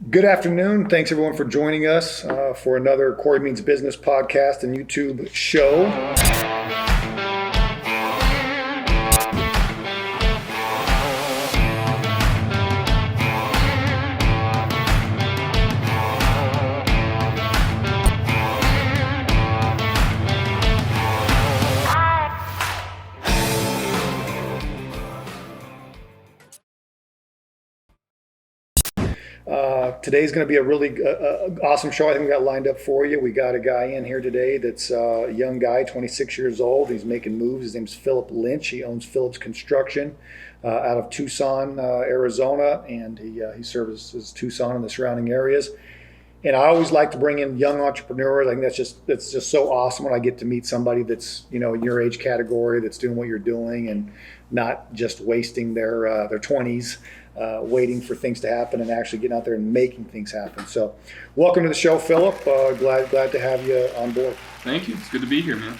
Good afternoon. Thanks everyone for joining us for another Cory Means Business podcast and YouTube show. Today's going to be a really awesome show. I think we got lined up for you. We got a guy in here today that's a young guy, 26 years old. He's making moves. His name's Philip Lynch. He owns Phillips Construction out of Tucson, Arizona, and he services Tucson and the surrounding areas. And I always like to bring in young entrepreneurs. I think that's just so awesome when I get to meet somebody that's in your age category, that's doing what you're doing and not just wasting their 20s. Waiting for things to happen and actually getting out there and making things happen. So, welcome to the show, Philip. Glad to have you on board. Thank you. It's good to be here, man.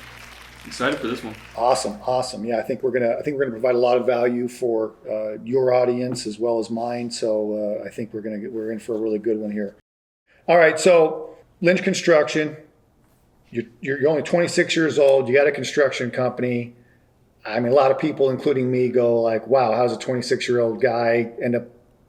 Excited for this one. Awesome. Yeah, I think we're gonna provide a lot of value for your audience as well as mine. So I think we're in for a really good one here. All right. So Lynch Construction. You're only 26 years old. You got a construction company. I mean, a lot of people, including me, go like, wow, how's a 26-year-old guy end up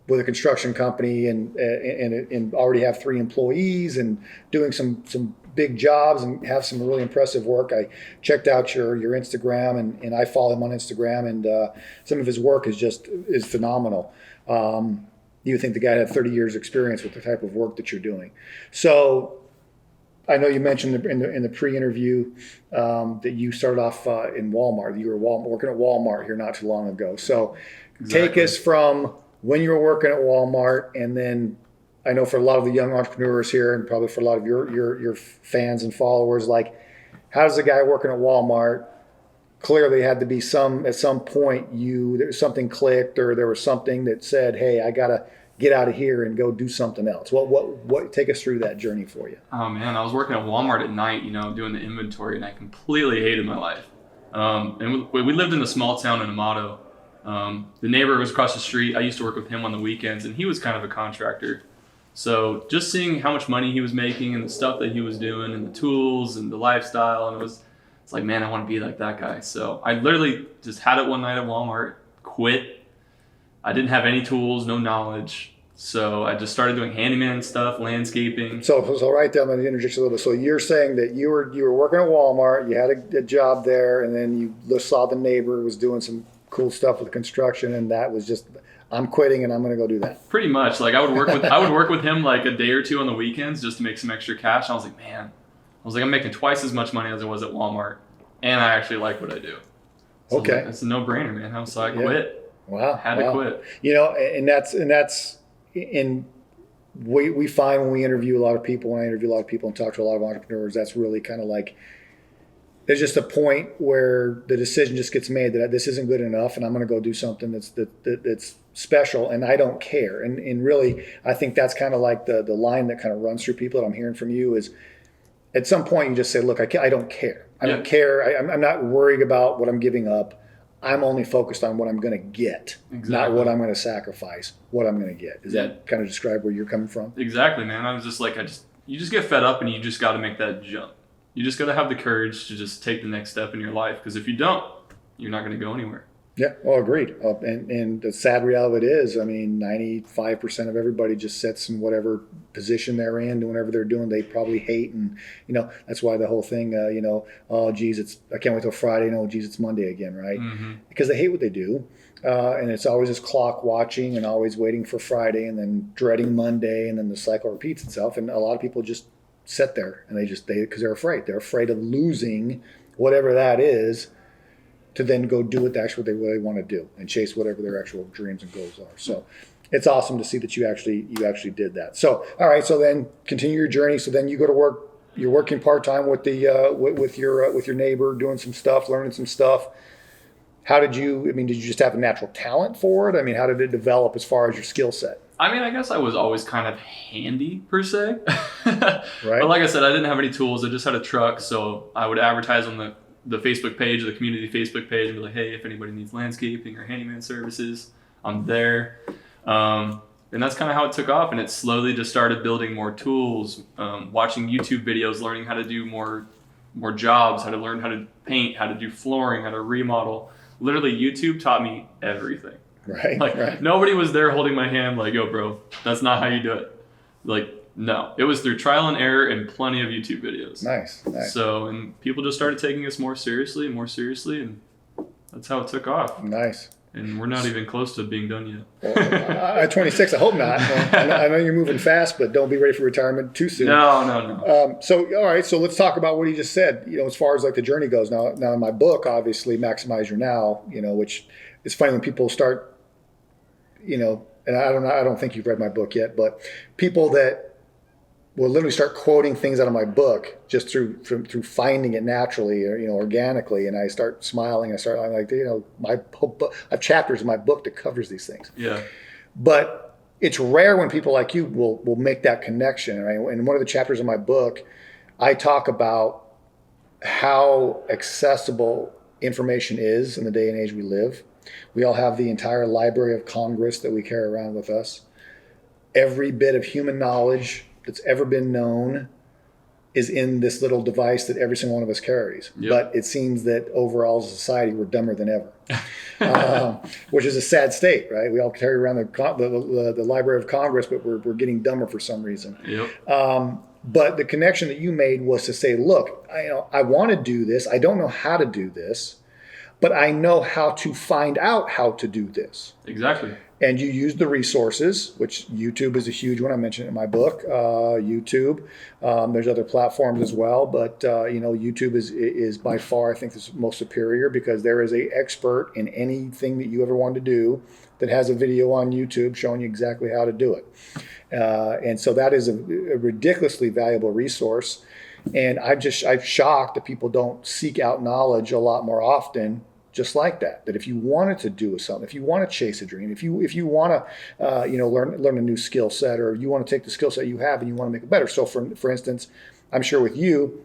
with a construction company and already have 3 employees and doing some big jobs and have some really impressive work. I checked out your Instagram and I follow him on Instagram, and some of his work is phenomenal. You think the guy had 30 years experience with the type of work that you're doing. So I know you mentioned in the pre-interview that you started off in Walmart. You were working at Walmart here not too long ago. So Take us from when you were working at Walmart, and then I know for a lot of the young entrepreneurs here, and probably for a lot of your fans and followers, like, how does a guy working at Walmart? Clearly, had to be at some point something clicked, or there was something that said, "Hey, I gotta get out of here and go do something else." What take us through that journey for you? Oh man, I was working at Walmart at night, doing the inventory, and I completely hated my life. And we lived in a small town in Amato. The neighbor was across the street. I used to work with him on the weekends, and he was kind of a contractor. So just seeing how much money he was making and the stuff that he was doing and the tools and the lifestyle, and it's like, man, I want to be like that guy. So I literally just had it one night at Walmart, quit. I didn't have any tools, no knowledge. So I just started doing handyman stuff, landscaping. So right there, I'm going to interject a little bit. So you're saying that you were working at Walmart, you had a job there, and then you saw the neighbor was doing some cool stuff with construction, and that was just, I'm quitting and I'm going to go do that. Pretty much. Like I would work with him like a day or two on the weekends just to make some extra cash. And I was like, man, I'm making twice as much money as I was at Walmart, and I actually like what I do. So okay, it's a no-brainer, man. So I quit. Wow. Had to quit. And we find when we interview a lot of people, when I interview a lot of people and talk to a lot of entrepreneurs, that's really kind of like, there's just a point where the decision just gets made that this isn't good enough and I'm going to go do something that's special and I don't care. And really, I think that's kind of like the line that kind of runs through people that I'm hearing from you is, at some point you just say, look, I don't care. I don't care. I'm not worried about what I'm giving up. I'm only focused on what I'm going to get, not what I'm going to sacrifice, what I'm going to get. Does that kind of describe where you're coming from? Exactly, man. I was just like, you just get fed up and you just got to make that jump. You just got to have the courage to just take the next step in your life. Because if you don't, you're not going to go anywhere. Yeah, well, agreed. And the sad reality of it is, I mean, 95% of everybody just sits in whatever position they're in, doing whatever they're doing, they probably hate. And, that's why the whole thing, oh, geez, I can't wait till Friday. No, geez, it's Monday again, right? Mm-hmm. Because they hate what they do. And it's always this clock watching and always waiting for Friday and then dreading Monday. And then the cycle repeats itself. And a lot of people just sit there and because they're afraid. They're afraid of losing whatever that is, to then go do what they really want to do and chase whatever their actual dreams and goals are. So it's awesome to see that you actually did that. So, all right. So then continue your journey. So then you go to work, you're working part-time with with your neighbor, doing some stuff, learning some stuff. Did you just have a natural talent for it? I mean, how did it develop as far as your skill set? I mean, I guess I was always kind of handy per se. Right. But like I said, I didn't have any tools. I just had a truck. So I would advertise on the Facebook page, the community Facebook page, and be like, hey, if anybody needs landscaping or handyman services, I'm there. And that's kind of how it took off. And it slowly just started building more tools, watching YouTube videos, learning how to do more jobs, how to learn how to paint, how to do flooring, how to remodel. Literally, YouTube taught me everything. Right. Like, right. Nobody was there holding my hand like, yo, bro, that's not how you do it. Like, no. It was through trial and error and plenty of YouTube videos. Nice. So, and people just started taking us more seriously, and that's how it took off. Nice. And we're not even close to being done yet. Well, at 26, I hope not. I know you're moving fast, but don't be ready for retirement too soon. No. So, all right. So let's talk about what you just said. As far as like the journey goes. Now in my book, obviously, Maximize Your Now. Which is funny when people start. And I don't think you've read my book yet, but people that will literally start quoting things out of my book just through finding it naturally or organically, and I start smiling. I'm like, my book, I have chapters in my book that covers these things. Yeah. But it's rare when people like you will make that connection. Right? And one of the chapters in my book, I talk about how accessible information is in the day and age we live. We all have the entire Library of Congress that we carry around with us. Every bit of human knowledge that's ever been known is in this little device that every single one of us carries. Yep. But it seems that overall as a society, we're dumber than ever, which is a sad state, right? We all carry around the Library of Congress, but we're getting dumber for some reason. Yep. But the connection that you made was to say, look, I want to do this. I don't know how to do this, but I know how to find out how to do this. Exactly. And you use the resources, which YouTube is a huge one. I mentioned it in my book, YouTube. There's other platforms as well, but YouTube is by far, I think, the most superior because there is an expert in anything that you ever want to do that has a video on YouTube showing you exactly how to do it. And so that is a ridiculously valuable resource. And I'm shocked that people don't seek out knowledge a lot more often. Just like that if you wanted to do something, if you want to chase a dream, if you want to, learn a new skill set, or you want to take the skill set you have and you want to make it better. So for instance, I'm sure with you,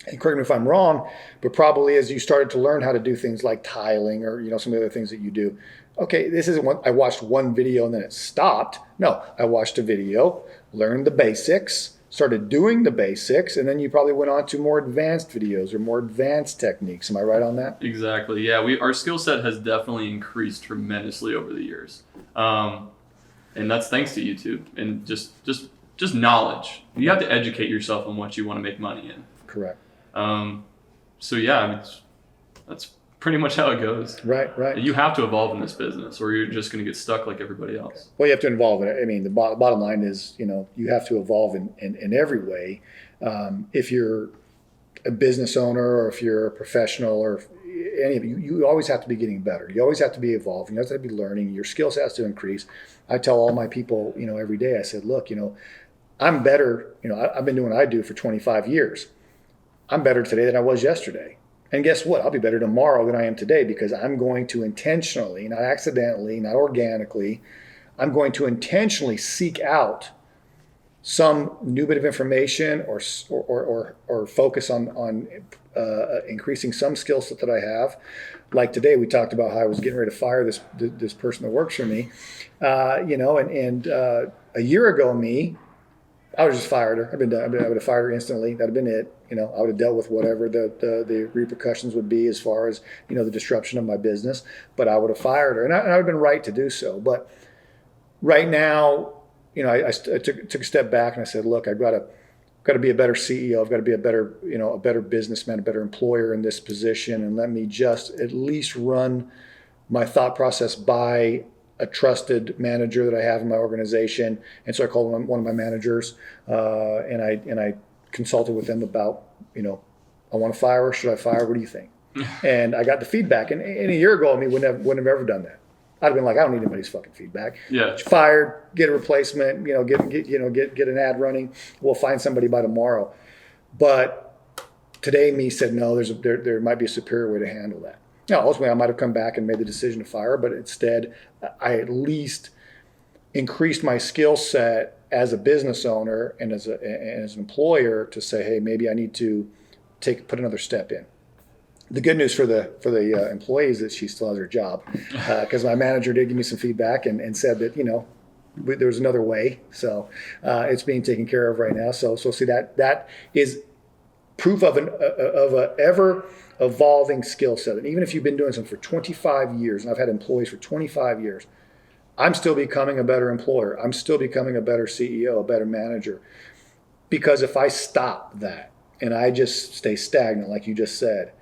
and correct me if I'm wrong, but probably as you started to learn how to do things like tiling or, some of the other things that you do. Okay, this isn't what I watched one video and then it stopped. No, I watched a video, learned the basics, started doing the basics, and then you probably went on to more advanced videos or more advanced techniques. Am I right on that? Exactly. Yeah, our skill set has definitely increased tremendously over the years, and that's thanks to YouTube and just knowledge. You have to educate yourself on what you want to make money in. Correct. So yeah, that's pretty much how it goes. Right. You have to evolve in this business, or you're just going to get stuck like everybody else. Well, you have to evolve. I mean, the bottom line is, you have to evolve in every way. If you're a business owner, or if you're a professional, or any of you always have to be getting better. You always have to be evolving. You always have to be learning. Your skill set has to increase. I tell all my people, every day, I said, look, I'm better. I've been doing what I do for 25 years. I'm better today than I was yesterday. And guess what? I'll be better tomorrow than I am today because I'm going to intentionally, not accidentally, not organically, I'm going to intentionally seek out some new bit of information or focus on increasing some skill set that I have. Like today, we talked about how I was getting ready to fire this person that works for me, and a year ago, I would have just fired her. I would have fired her instantly. That'd have been it. I would have dealt with whatever the repercussions would be as far as, the disruption of my business. But I would have fired her, and I would have been right to do so. But right now, I took a step back and I said, look, I've got to be a better CEO. I've got to be a better businessman, a better employer in this position, and let me just at least run my thought process by a trusted manager that I have in my organization. And so I called one of my managers, and I consulted with them about, I want to fire her. Should I fire her? What do you think? And I got the feedback. And a year ago, wouldn't have ever done that. I'd have been like, I don't need anybody's fucking feedback. Yeah. Fired, get a replacement, get an ad running. We'll find somebody by tomorrow. But today, said, no, there might be a superior way to handle that. Now, ultimately, I might have come back and made the decision to fire her, but instead, I at least increased my skill set as a business owner and as an employer to say, hey, maybe I need to put another step in. The good news for the employees is that she still has her job, because my manager did give me some feedback and said that there's another way. So it's being taken care of right now. So see that is proof of a ever evolving skill set. And even if you've been doing something for 25 years, and I've had employees for 25 years, I'm still becoming a better employer. I'm still becoming a better CEO, a better manager. Because if I stop that and I just stay stagnant, like you just said,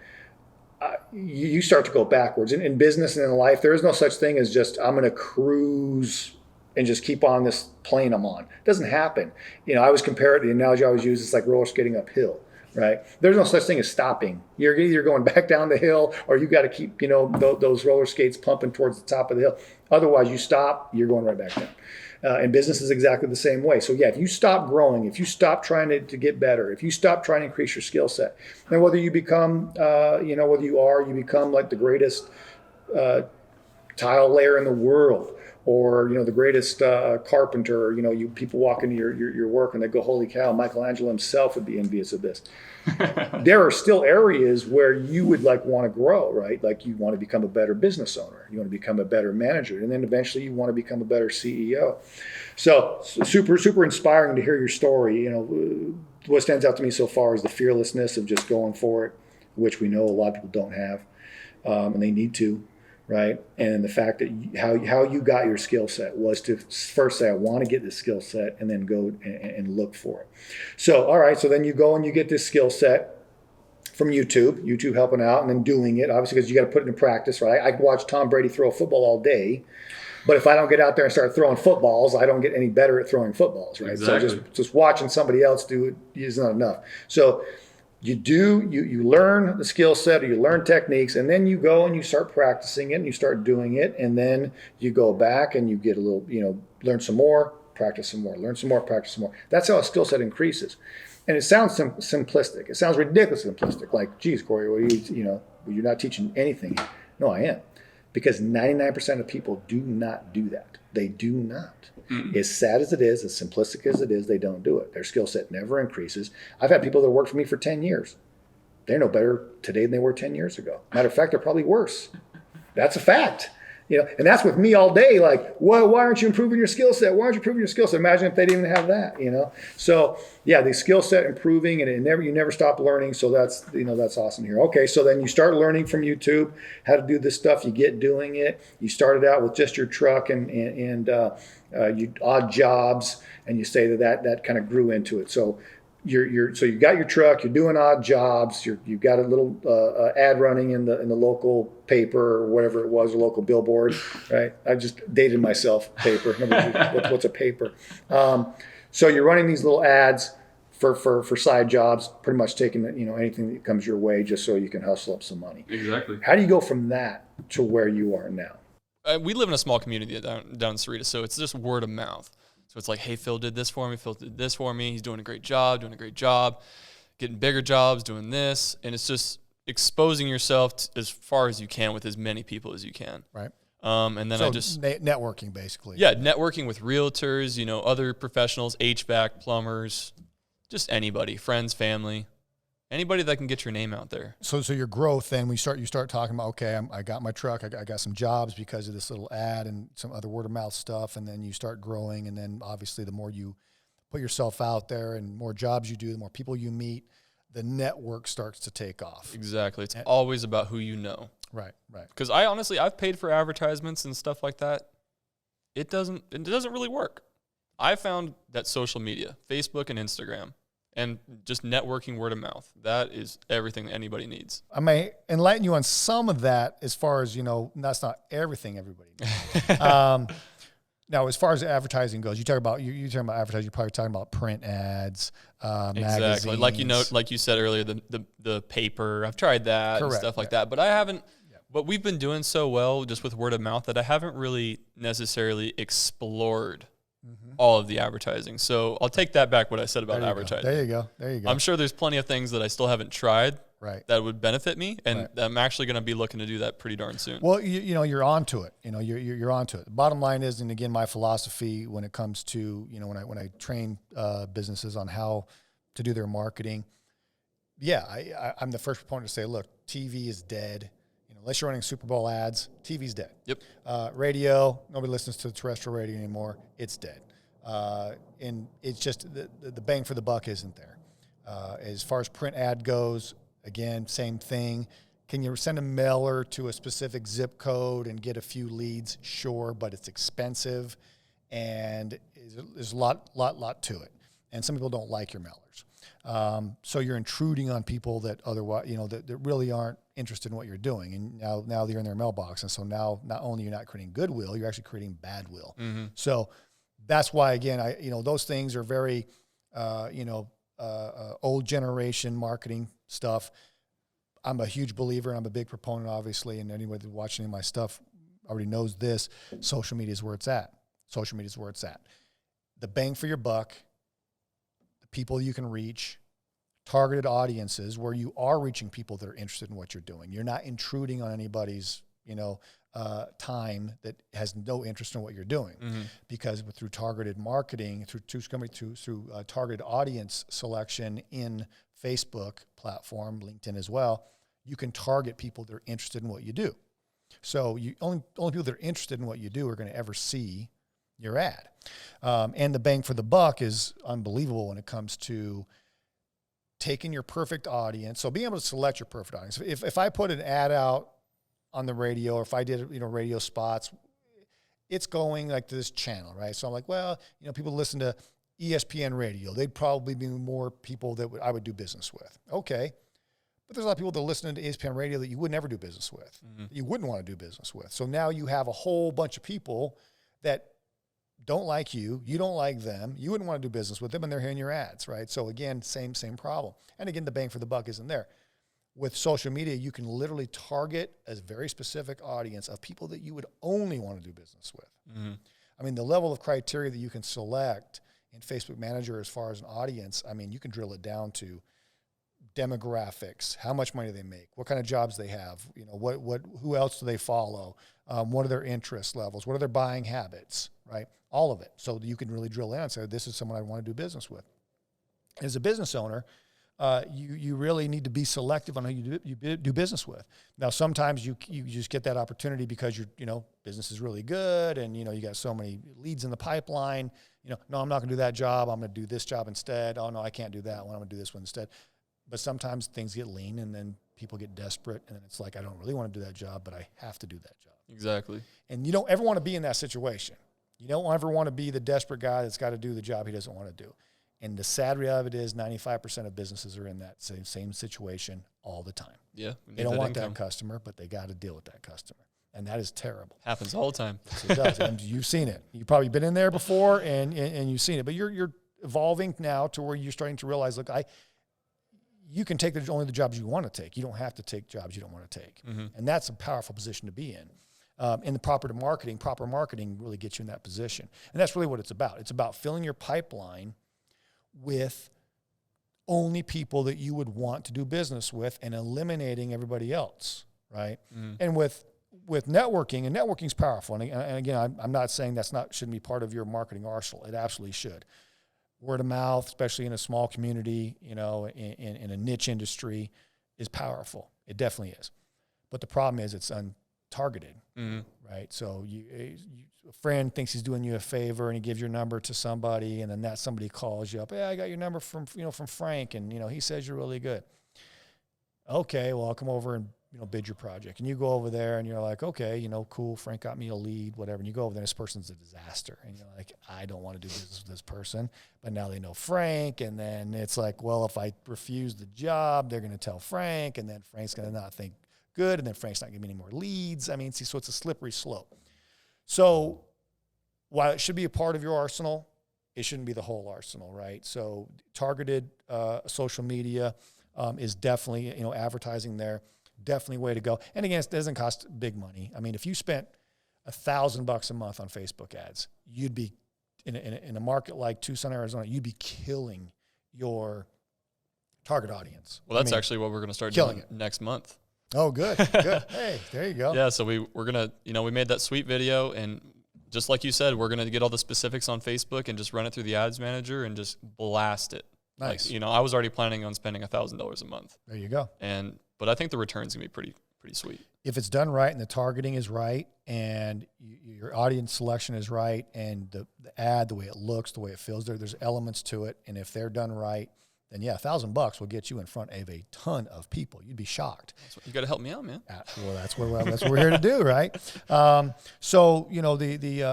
you start to go backwards. In business and in life, there is no such thing as just, I'm going to cruise and just keep on this plane I'm on. It doesn't happen. I always compare it, the analogy I always use, it's like roller skating uphill, right? There's no such thing as stopping. You're either going back down the hill or you got to keep, those roller skates pumping towards the top of the hill. Otherwise, you stop, you're going right back down. And business is exactly the same way. So yeah, if you stop growing, if you stop trying to get better, if you stop trying to increase your skill set, then whether you become, you become like the greatest tile layer in the world, or the greatest carpenter, you people walk into your work and they go, holy cow, Michelangelo himself would be envious of this. There are still areas where you would want to grow, right? Like you want to become a better business owner, you want to become a better manager, and then eventually you want to become a better CEO. So super inspiring to hear your story. What stands out to me so far is the fearlessness of just going for it, which we know a lot of people don't have, and they need to. Right. And the fact that how you got your skill set was to first say, I want to get this skill set, and then go and look for it. So, all right. So then you go and you get this skill set from YouTube helping out, and then doing it, obviously, because you got to put it into practice, right? I could watch Tom Brady throw a football all day, but if I don't get out there and start throwing footballs, I don't get any better at throwing footballs, right? Exactly. So just watching somebody else do it is not enough. So you learn the skill set, or you learn techniques, and then you go and you start practicing it and you start doing it, and then you go back and you get a little, learn some more, practice some more, learn some more, practice some more. That's how a skill set increases. And it sounds simplistic. It sounds ridiculously simplistic. Like, geez, Cory, you're not teaching anything here. No, I am. Because 99% of people do not do that. They do not. As sad as it is, as simplistic as it is, they don't do it. Their skill set never increases. I've had people that worked for me for 10 years. They're no better today than they were 10 years ago. Matter of fact, they're probably worse. That's a fact. And that's with me all day. Like, why aren't you improving your skill set? Why aren't you improving your skill set? Imagine if they didn't even have that, So yeah, the skill set improving, and you never stop learning. So that's awesome here. Okay, so then you start learning from YouTube how to do this stuff. You get doing it. You started out with just your truck and you odd jobs, and you say that kind of grew into it. So so you got your truck, you're doing odd jobs, you've got a little ad running in the local paper or whatever it was, a local billboard, right? I just dated myself, paper. What's a paper? So you're running these little ads for side jobs, pretty much taking anything that comes your way just so you can hustle up some money. Exactly. How do you go from that to where you are now? We live in a small community down in Cerritos, so it's just word of mouth. So it's like, hey, Phil did this for me. Phil did this for me. He's doing a great job, getting bigger jobs, doing this. And it's just exposing yourself as far as you can with as many people as you can. Right. And then networking, basically. Yeah, networking with realtors, other professionals, HVAC, plumbers, just anybody, friends, family. Anybody that can get your name out there. So your growth, then you start talking about, okay, I got my truck, I got some jobs because of this little ad and some other word of mouth stuff, and then you start growing, and then obviously the more you put yourself out there and more jobs you do, the more people you meet, the network starts to take off. Exactly. It's always about who you know. Right. Because I've paid for advertisements and stuff like that. It doesn't really work. I found that social media, Facebook and Instagram, and just networking word of mouth, that is everything that anybody needs. I may enlighten you on some of that as far as, that's not everything everybody needs. Now, as far as advertising goes, you talk about advertising, you're probably talking about print ads, magazines. Exactly. Like you said earlier, the paper, I've tried that. Correct, and stuff like that, but I haven't, but we've been doing so well just with word of mouth that I haven't really necessarily explored all of the advertising. So I'll take that back, what I said about advertising. There you go. I'm sure there's plenty of things that I still haven't tried that would benefit me, and I'm actually going to be looking to do that pretty darn soon. Well, you're onto it. You're onto it. The bottom line is, and again, my philosophy when it comes to, when I train businesses on how to do their marketing, I'm the first proponent to say, look, TV is dead. unless you're running Super Bowl ads, TV's dead. Yep. Radio, nobody listens to terrestrial radio anymore. It's dead. And it's just the bang for the buck isn't there. As far as print ad goes, again, same thing. Can you send a mailer to a specific zip code and get a few leads? Sure, but it's expensive, and there's a lot to it. And some people don't like your mailers. So you're intruding on people that otherwise, that really aren't interested in what you're doing. And now they're in their mailbox. And so now not only you're not creating goodwill, you're actually creating bad will. Mm-hmm. So that's why, again, those things are very, old generation marketing stuff. I'm a huge believer, and I'm a big proponent, obviously, and anyone that's watching my stuff already knows this. Social media is where it's at. The bang for your buck, the people you can reach, targeted audiences where you are reaching people that are interested in what you're doing. You're not intruding on anybody's, time that has no interest in what you're doing, mm-hmm. because through targeted marketing, through targeted audience selection in Facebook platform, LinkedIn as well, you can target people that are interested in what you do. So only people that are interested in what you do are going to ever see your ad. And the bang for the buck is unbelievable when it comes to taking your perfect audience. So being able to select your perfect audience. If I put an ad out on the radio, or if I did, radio spots, it's going like to this channel, right? So I'm like, well, people listen to ESPN radio. They'd probably be more people that I would do business with. Okay. But there's a lot of people that listen to ESPN radio that you would never do business with, mm-hmm. that you wouldn't want to do business with. So now you have a whole bunch of people that don't like you. You don't like them. You wouldn't want to do business with them, and they're hearing your ads, right? So again, same problem. And again, the bang for the buck isn't there. With social media, you can literally target a very specific audience of people that you would only want to do business with. Mm-hmm. I mean, the level of criteria that you can select in Facebook Manager as far as an audience, I mean, you can drill it down to demographics, how much money they make, what kind of jobs they have, who else do they follow, what are their interest levels, what are their buying habits, right? All of it. So you can really drill in and say, this is someone I want to do business with. As a business owner, you really need to be selective on who you do business with. Now, sometimes you just get that opportunity because your business is really good, and you got so many leads in the pipeline. No, I'm not going to do that job. I'm going to do this job instead. Oh no, I can't do that one. I'm going to do this one instead. But sometimes things get lean, and then people get desperate, and then it's like, I don't really want to do that job, but I have to do that job. Exactly. And you don't ever want to be in that situation. You don't ever want to be the desperate guy that's got to do the job he doesn't want to do. And the sad reality of it is 95% of businesses are in that same situation all the time. Yeah. They don't want that customer, but they got to deal with that customer. And that is terrible. Happens all the time. Yes, it does. And you've seen it. You've probably been in there before, and you've seen it. But you're evolving now to where you're starting to realize, look, you can take only the jobs you want to take. You don't have to take jobs you don't want to take. Mm-hmm. And that's a powerful position to be in. And the proper marketing really gets you in that position. And that's really what it's about. It's about filling your pipeline with only people that you would want to do business with and eliminating everybody else, right? Mm-hmm. And with networking, and networking's powerful. And again, I'm not saying shouldn't be part of your marketing arsenal. It absolutely should. Word of mouth, especially in a small community, in a niche industry, is powerful. It definitely is. But the problem is it's untargeted, mm-hmm. right? So a friend thinks he's doing you a favor, and he gives your number to somebody, and then that somebody calls you up. Hey, I got your number from Frank, and he says you're really good. Okay, well, I'll come over and bid your project. And you go over there, and you're like, okay, cool. Frank got me a lead, whatever. And you go over there, and this person's a disaster, and you're like, I don't want to do business with this person. But now they know Frank, and then it's like, well, if I refuse the job, they're going to tell Frank, and then Frank's going to not think good, and then Frank's not giving me any more leads. I mean, so it's a slippery slope. So while it should be a part of your arsenal, it shouldn't be the whole arsenal, right? So targeted social media is definitely, advertising there, definitely way to go. And again, it doesn't cost big money. I mean, if you spent $1,000 a month on Facebook ads, you'd be in a market like Tucson, Arizona, you'd be killing your target audience. Well, that's actually what we're going to start doing next month. Oh, good. Hey, there you go. Yeah, so we're going to, we made that sweet video, and just like you said, we're going to get all the specifics on Facebook and just run it through the ads manager and just blast it. Nice. Like, I was already planning on spending $1,000 a month. There you go. But I think the return's going to be pretty sweet. If it's done right and the targeting is right and your audience selection is right and the ad, the way it looks, the way it feels, there's elements to it. And if they're done right, then yeah, $1,000 will get you in front of a ton of people. You'd be shocked. You got to help me out, man. Well, that's what we're here to do, right? So you know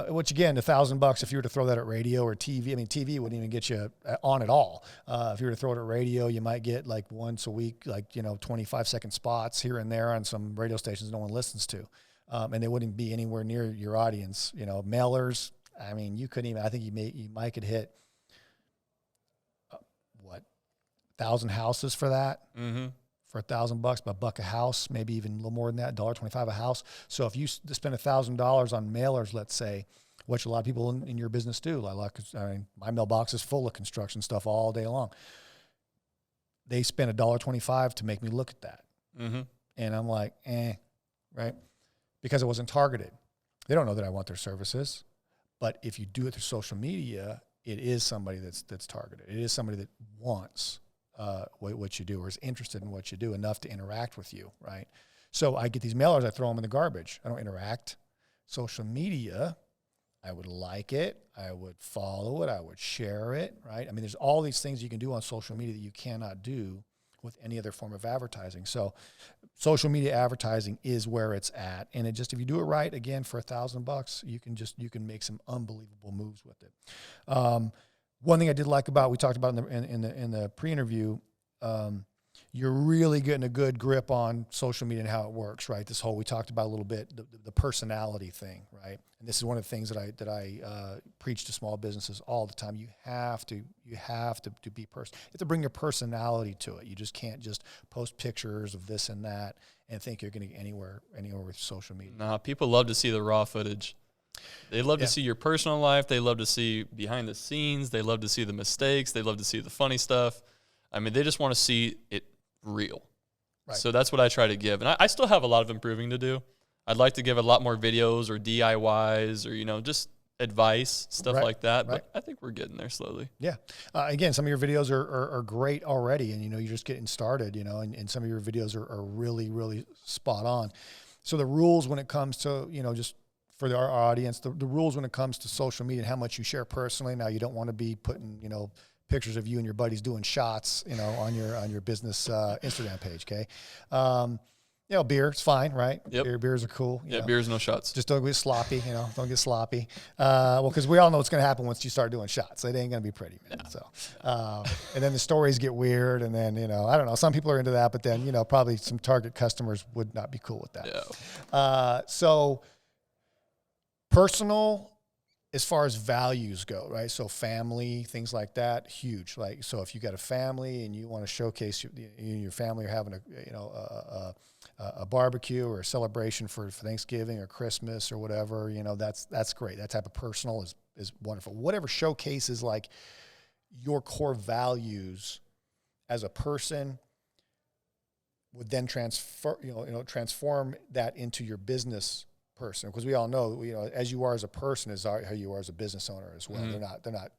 which again, $1,000 if you were to throw that at radio or TV. I mean, TV wouldn't even get you on at all. If you were to throw it at radio, you might get like once a week, like 25-second spots here and there on some radio stations no one listens to, and they wouldn't be anywhere near your audience. Mailers. I mean, you couldn't even. I think you might could hit. 1,000 houses for that, for $1,000, $1 a house, maybe even a little more than that, $1.25 a house. So if you spend $1,000 on mailers, let's say, which a lot of people in your business do, my mailbox is full of construction stuff all day long. They spend $1.25 to make me look at that. And I'm like, right? Because it wasn't targeted. They don't know that I want their services. But if you do it through social media, it is somebody that's targeted. It is somebody that wants what you do or is interested in what you do enough to interact with you, right? So I get these mailers, I throw them in the garbage. I don't interact. Social media, I would like it, I would follow it, I would share it, right? I mean, there's all these things you can do on social media that you cannot do with any other form of advertising. So social media advertising is where it's at. And if you do it right, again, for $1,000, you can make some unbelievable moves with it. One thing I did like we talked about in the pre-interview, you're really getting a good grip on social media and how it works, right? We talked about a little bit, the personality thing, right? And this is one of the things that I preach to small businesses all the time. You have to be personal. You have to bring your personality to it. You just can't just post pictures of this and that and think you're going to get anywhere with social media. Nah, people love to see the raw footage. They love to see your personal life. They love to see behind the scenes. They love to see the mistakes. They love to see the funny stuff. I mean, they just want to see it real. Right. So that's what I try to give. And I still have a lot of improving to do. I'd like to give a lot more videos or DIYs or, just advice, stuff like that. But I think we're getting there slowly. Yeah. Again, some of your videos are great already. And, you're just getting started, and some of your videos are really, really spot on. So the rules when it comes to, just for our audience, the rules when it comes to social media and how much you share personally. Now, you don't want to be putting, pictures of you and your buddies doing shots, on your business Instagram page. Okay. Beer, it's fine, right? Yep. Beers are cool. Beers, no shots. Just don't get sloppy, don't get sloppy. Because we all know what's going to happen once you start doing shots. It ain't going to be pretty, man. No. So, and then the stories get weird, and then, I don't know. Some people are into that, but then, probably some target customers would not be cool with that. Yeah. So personal, as far as values go, right? So family, things like that, huge. Like, so if you got a family and you want to showcase you and your family are having a barbecue or a celebration for Thanksgiving or Christmas or whatever, that's great. That type of personal is wonderful. Whatever showcases like your core values as a person would then transform that into your business person, because we all know, as you are as a person is how you are as a business owner as well. They're not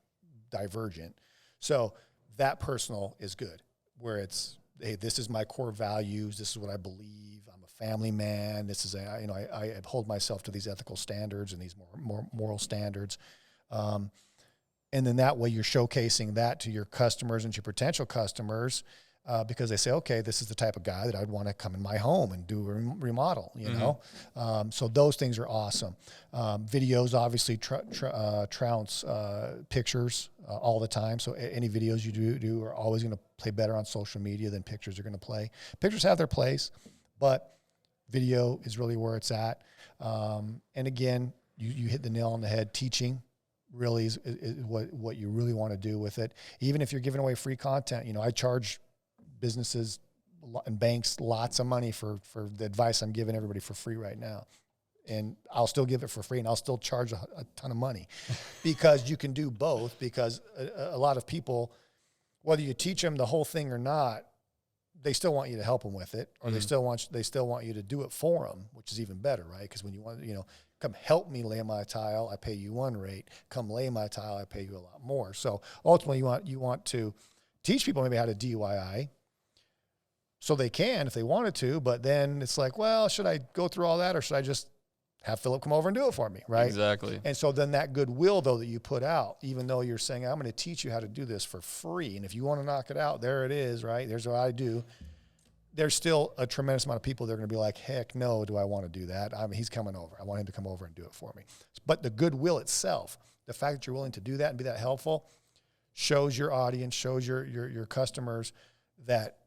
divergent. So that personal is good, where it's, hey, this is my core values. This is what I believe. I'm a family man. This is I hold myself to these ethical standards and these more moral standards. And then that way you're showcasing that to your customers and to your potential customers, because they say, okay, this is the type of guy that I'd want to come in my home and do a remodel, So those things are awesome. Videos obviously trounce pictures all the time. So any videos you do are always going to play better on social media than pictures are going to play. Pictures have their place, but video is really where it's at. And again, you hit the nail on the head. Teaching really is what you really want to do with it. Even if you're giving away free content, I charge businesses and banks lots of money for the advice I'm giving everybody for free right now. And I'll still give it for free, and I'll still charge a ton of money, because you can do both. Because a lot of people, whether you teach them the whole thing or not, they still want you to help them with it, or they still want you to do it for them, which is even better, right? Because when you want, come help me lay my tile, I pay you one rate. Come lay my tile, I pay you a lot more. So ultimately, you want to teach people maybe how to DIY. So they can if they wanted to, but then it's like, well, should I go through all that, or should I just have Philip come over and do it for me, right? Exactly. And so then that goodwill, though, that you put out, even though you're saying, I'm going to teach you how to do this for free, and if you want to knock it out, there it is, right? There's what I do. There's still a tremendous amount of people that are going to be like, heck no, do I want to do that? I mean, he's coming over. I want him to come over and do it for me. But the goodwill itself, the fact that you're willing to do that and be that helpful, shows your audience, shows your customers that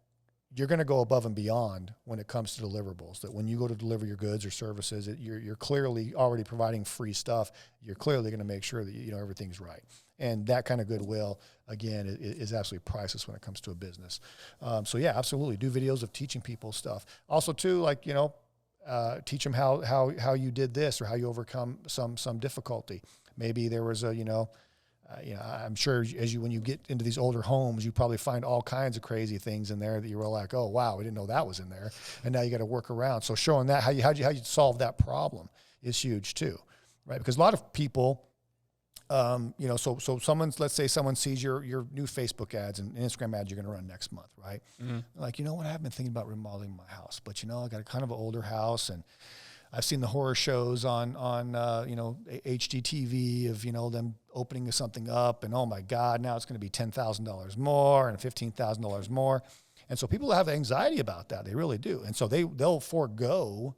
you're going to go above and beyond when it comes to deliverables, that when you go to deliver your goods or services, you're clearly already providing free stuff. You're clearly going to make sure that, you know, everything's right. And that kind of goodwill, again, is absolutely priceless when it comes to a business. So yeah, absolutely. Do videos of teaching people stuff. Also too, like, you know, teach them how you did this or how you overcome some difficulty. Maybe there was a, you know, I'm sure when you get into these older homes, you probably find all kinds of crazy things in there that you were like, oh wow, we didn't know that was in there, and now you got to work around. So showing that how you solve that problem is huge too, right? Because a lot of people, you know, so let's say someone sees your new Facebook ads and Instagram ads you're going to run next month, right? Mm-hmm. Like, you know what, I've been thinking about remodeling my house, but you know, I got a kind of an older house, and I've seen the horror shows on you know, HGTV of, you know, them opening something up, and oh my God, now it's going to be $10,000 more and $15,000 more. And so people have anxiety about that. They really do. And so they'll forego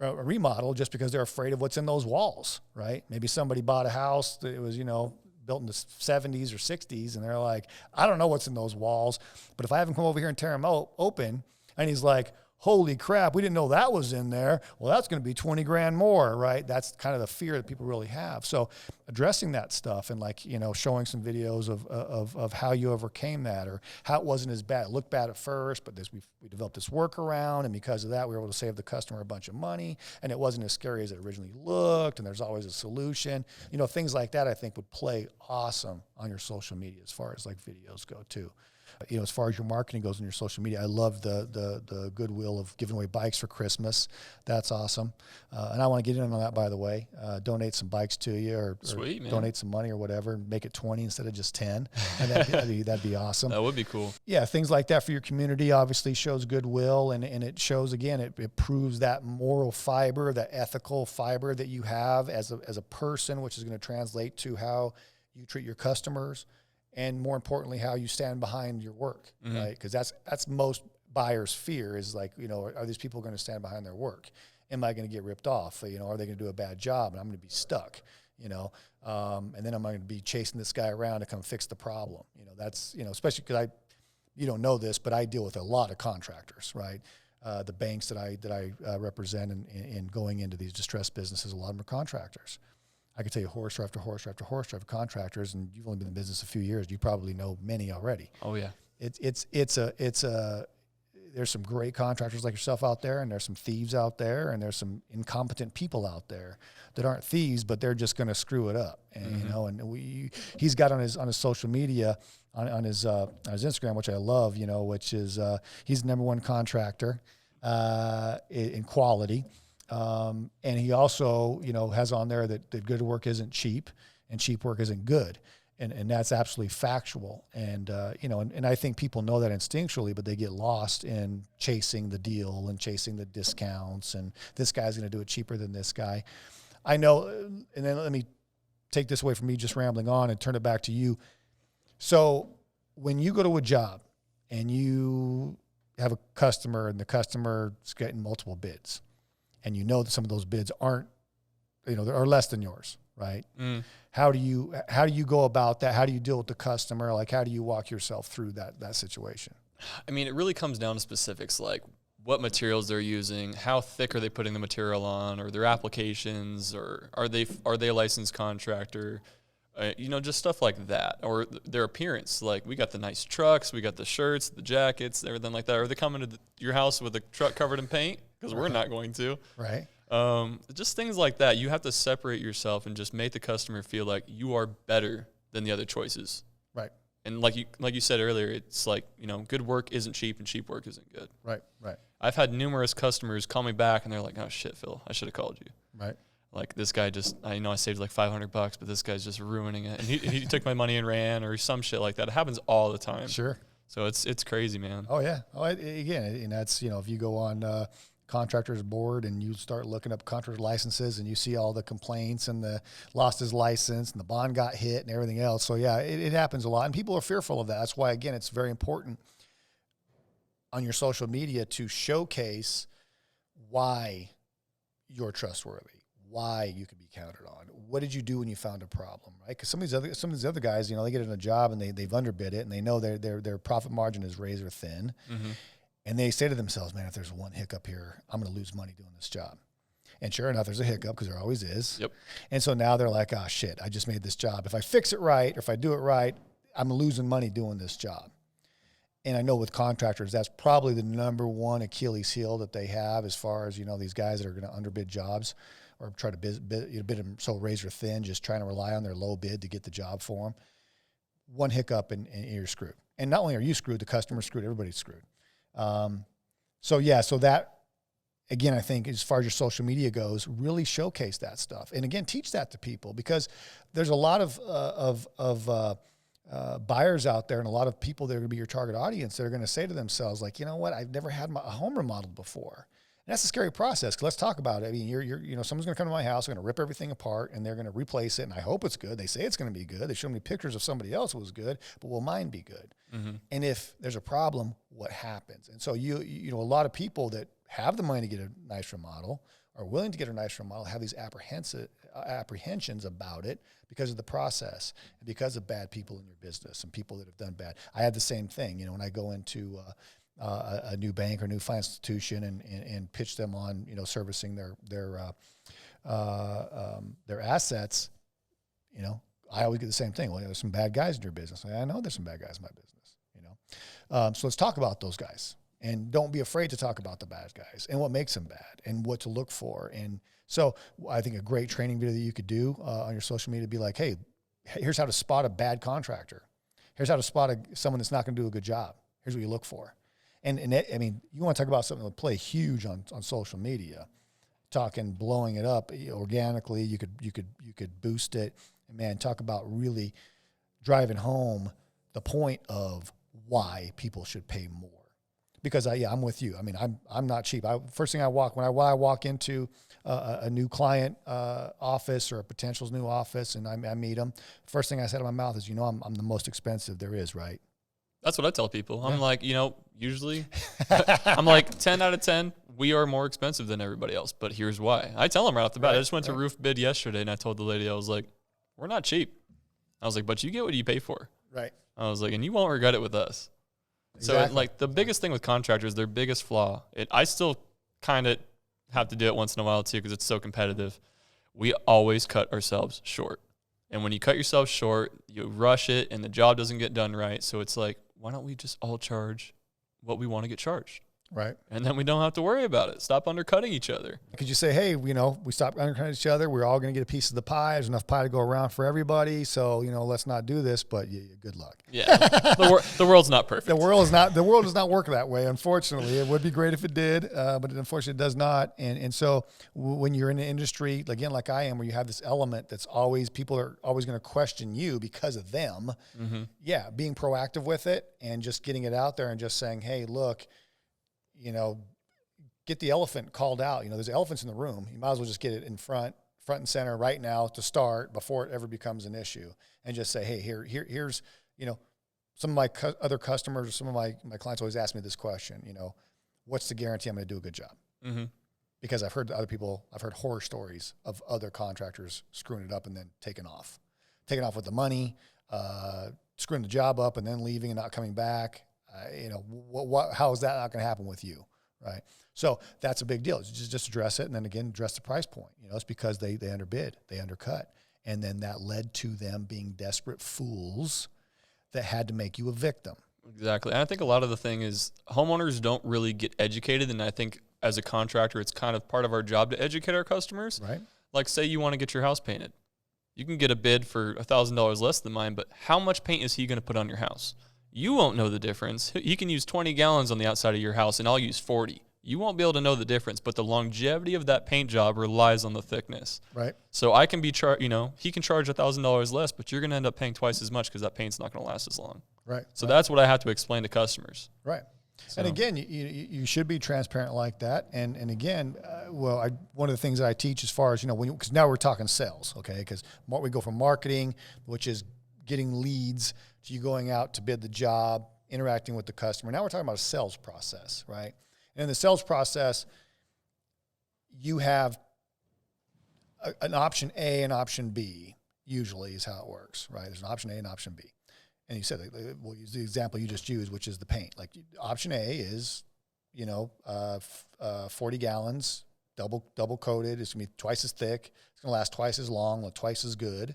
a remodel just because they're afraid of what's in those walls, right? Maybe somebody bought a house that it was, you know, built in the 70s or 60s, and they're like, I don't know what's in those walls, but if I have him come over here and tear them open, and he's like, holy crap, we didn't know that was in there. Well, that's going to be 20 grand more, right? That's kind of the fear that people really have. So addressing that stuff and, like, you know, showing some videos of how you overcame that, or how it wasn't as bad. It looked bad at first, but we developed this workaround, and because of that, we were able to save the customer a bunch of money, and it wasn't as scary as it originally looked, and there's always a solution. You know, things like that I think would play awesome on your social media as far as like videos go too. You know, as far as your marketing goes on your social media, I love the goodwill of giving away bikes for Christmas. That's awesome. And I want to get in on that, by the way. Donate some bikes to you, or Sweet, man. Donate some money or whatever, and make it 20 instead of just 10. And that'd be awesome. That would be cool. Yeah, things like that for your community obviously shows goodwill, and it shows, again, it proves that moral fiber, that ethical fiber that you have as a person, which is going to translate to how you treat your customers, and more importantly, how you stand behind your work, mm-hmm. right? Because that's most buyers' fear, is like, you know, are these people going to stand behind their work? Am I going to get ripped off? You know, are they going to do a bad job and I'm going to be stuck? You know, and then I'm going to be chasing this guy around to come fix the problem. You know, that's, you know, especially because you don't know this, but I deal with a lot of contractors, right? The banks that I represent in going into these distressed businesses, a lot of them are contractors. I could tell you horse after horse after horse after contractors, and you've only been in business a few years. You probably know many already. Oh yeah. There's some great contractors like yourself out there, and there's some thieves out there, and there's some incompetent people out there that aren't thieves, but they're just going to screw it up. And mm-hmm. you know, and he's got on his social media, on his Instagram, which I love, you know, which is he's the number one contractor in quality. And he also, you know, has on there that good work isn't cheap and cheap work isn't good. And that's absolutely factual. And, you know, and I think people know that instinctually, but they get lost in chasing the deal and chasing the discounts, and this guy's going to do it cheaper than this guy. I know. And then let me take this away from me just rambling on and turn it back to you. So when you go to a job and you have a customer and the customer's getting multiple bids, and you know that some of those bids aren't, you know, are less than yours, right? Mm. How do you go about that? How do you deal with the customer? Like, how do you walk yourself through that situation? I mean, it really comes down to specifics, like what materials they're using, how thick are they putting the material on, or their applications, or are they a licensed contractor? You know, just stuff like that, or their appearance. Like, we got the nice trucks, we got the shirts, the jackets, everything like that. Are they coming to your house with a truck covered in paint? Because we're not going to. Right. Just things like that. You have to separate yourself and just make the customer feel like you are better than the other choices. Right. And like you said earlier, it's like, you know, good work isn't cheap and cheap work isn't good. Right. Right. I've had numerous customers call me back and they're like, oh shit, Phil, I should have called you. Right. Like, this guy I saved like $500, but this guy's just ruining it. And he took my money and ran, or some shit like that. It happens all the time. Sure. So it's crazy, man. Oh yeah. Again, and that's, if you go on contractors board and you start looking up contractor licenses and you see all the complaints and the lost his license and the bond got hit and everything else. So yeah, it happens a lot, and people are fearful of that. That's why, again, it's very important on your social media to showcase why you're trustworthy, why you can be counted on. What did you do when you found a problem, right? Because some of these other guys, they get in a job and they've underbid it, and they know their profit margin is razor thin, and they say to themselves, man, if there's one hiccup here, I'm going to lose money doing this job. And sure enough, there's a hiccup, because there always is. Yep. And so now they're like, oh shit, I just made this job. If I fix it right, or if I do it right, I'm losing money doing this job. And I know with contractors, that's probably the number one Achilles heel that they have, as far as, these guys that are going to underbid jobs or try to bid them so razor thin, just trying to rely on their low bid to get the job for them. One hiccup and you're screwed. And not only are you screwed, the customer's screwed, everybody's screwed. So that, again, I think as far as your social media goes, really showcase that stuff. And again, teach that to people, because there's a lot of buyers out there, and a lot of people that are going to be your target audience that are going to say to themselves, like, you know what, I've never had a home remodeled before. And that's a scary process, because let's talk about it. I mean, someone's going to come to my house, they're going to rip everything apart, and they're going to replace it, and I hope it's good. They say it's going to be good. They show me pictures of somebody else who was good, but will mine be good? Mm-hmm. And if there's a problem, what happens? And so a lot of people that have the money to get a nice remodel, are willing to get a nice remodel, have these apprehensions about it because of the process and because of bad people in your business and people that have done bad. I had the same thing, when I go into a new bank or new financial institution and pitch them on, servicing their assets. I always get the same thing. Well, there's some bad guys in your business. I know there's some bad guys in my business. So let's talk about those guys. And don't be afraid to talk about the bad guys and what makes them bad and what to look for. And so I think a great training video that you could do on your social media would be like, hey, here's how to spot a bad contractor. Here's how to spot someone that's not going to do a good job. Here's what you look for. And you want to talk about something that would play huge on social media, blowing it up organically. You could boost it. And man, talk about really driving home the point of why people should pay more. Because I'm with you. I mean, I'm not cheap. First thing when I walk into a new client office or a potential new office, and I meet them, first thing I say out of my mouth is, I'm the most expensive there is, right? That's what I tell people. I'm like, usually, I'm like 10 out of 10. We are more expensive than everybody else, but here's why. I tell them right off the bat. I just went to roof bid yesterday, and I told the lady, I was like, we're not cheap. I was like, but you get what you pay for. Right. I was like, and you won't regret it with us. Exactly. So, the biggest thing with contractors, their biggest flaw, I still kind of have to do it once in a while, too, because it's so competitive. We always cut ourselves short. And when you cut yourself short, you rush it, and the job doesn't get done right. So it's like, why don't we just all charge what we want to get charged? Right. And then we don't have to worry about it. Stop undercutting each other. Could you say, hey, we stop undercutting each other. We're all going to get a piece of the pie. There's enough pie to go around for everybody. So, let's not do this, but good luck. Yeah. The world's not perfect. The world does not work that way, unfortunately. It would be great if it did, but it unfortunately does not. And so when you're in an industry, again, like I am, where you have this element that's people are always going to question you because of them. Mm-hmm. Yeah. Being proactive with it and just getting it out there and just saying, hey, look, get the elephant called out. There's elephants in the room. You might as well just get it in front and center right now to start before it ever becomes an issue, and just say, hey, here's, some of my other customers or some of my clients always ask me this question, what's the guarantee I'm going to do a good job? Mm-hmm. Because I've heard horror stories of other contractors screwing it up and then taking off with the money, screwing the job up and then leaving and not coming back. How is that not going to happen with you, right? So that's a big deal. Just address it, and then again, address the price point. It's because they underbid, they undercut, and then that led to them being desperate fools that had to make you a victim. Exactly. And I think a lot of the thing is homeowners don't really get educated, and I think as a contractor, it's kind of part of our job to educate our customers. Right. Like, say you want to get your house painted. You can get a bid for $1,000 less than mine, but how much paint is he going to put on your house? You won't know the difference. He can use 20 gallons on the outside of your house, and I'll use 40. You won't be able to know the difference, but the longevity of that paint job relies on the thickness. Right. So I can be he can charge $1,000 less, but you're going to end up paying twice as much because that paint's not going to last as long. Right. So that's what I have to explain to customers. Right. So. And again, you should be transparent like that. And again, one of the things that I teach as far as, because now we're talking sales, okay? Because we go from marketing, which is getting leads, to you going out to bid the job, interacting with the customer. Now we're talking about a sales process, right? And in the sales process, you have an option A and option B, usually is how it works, right? There's an option A and option B. And you said, we'll use the example you just used, which is the paint. Like option A is, 40 gallons, double coated. It's going to be twice as thick. It's going to last twice as long, twice as good.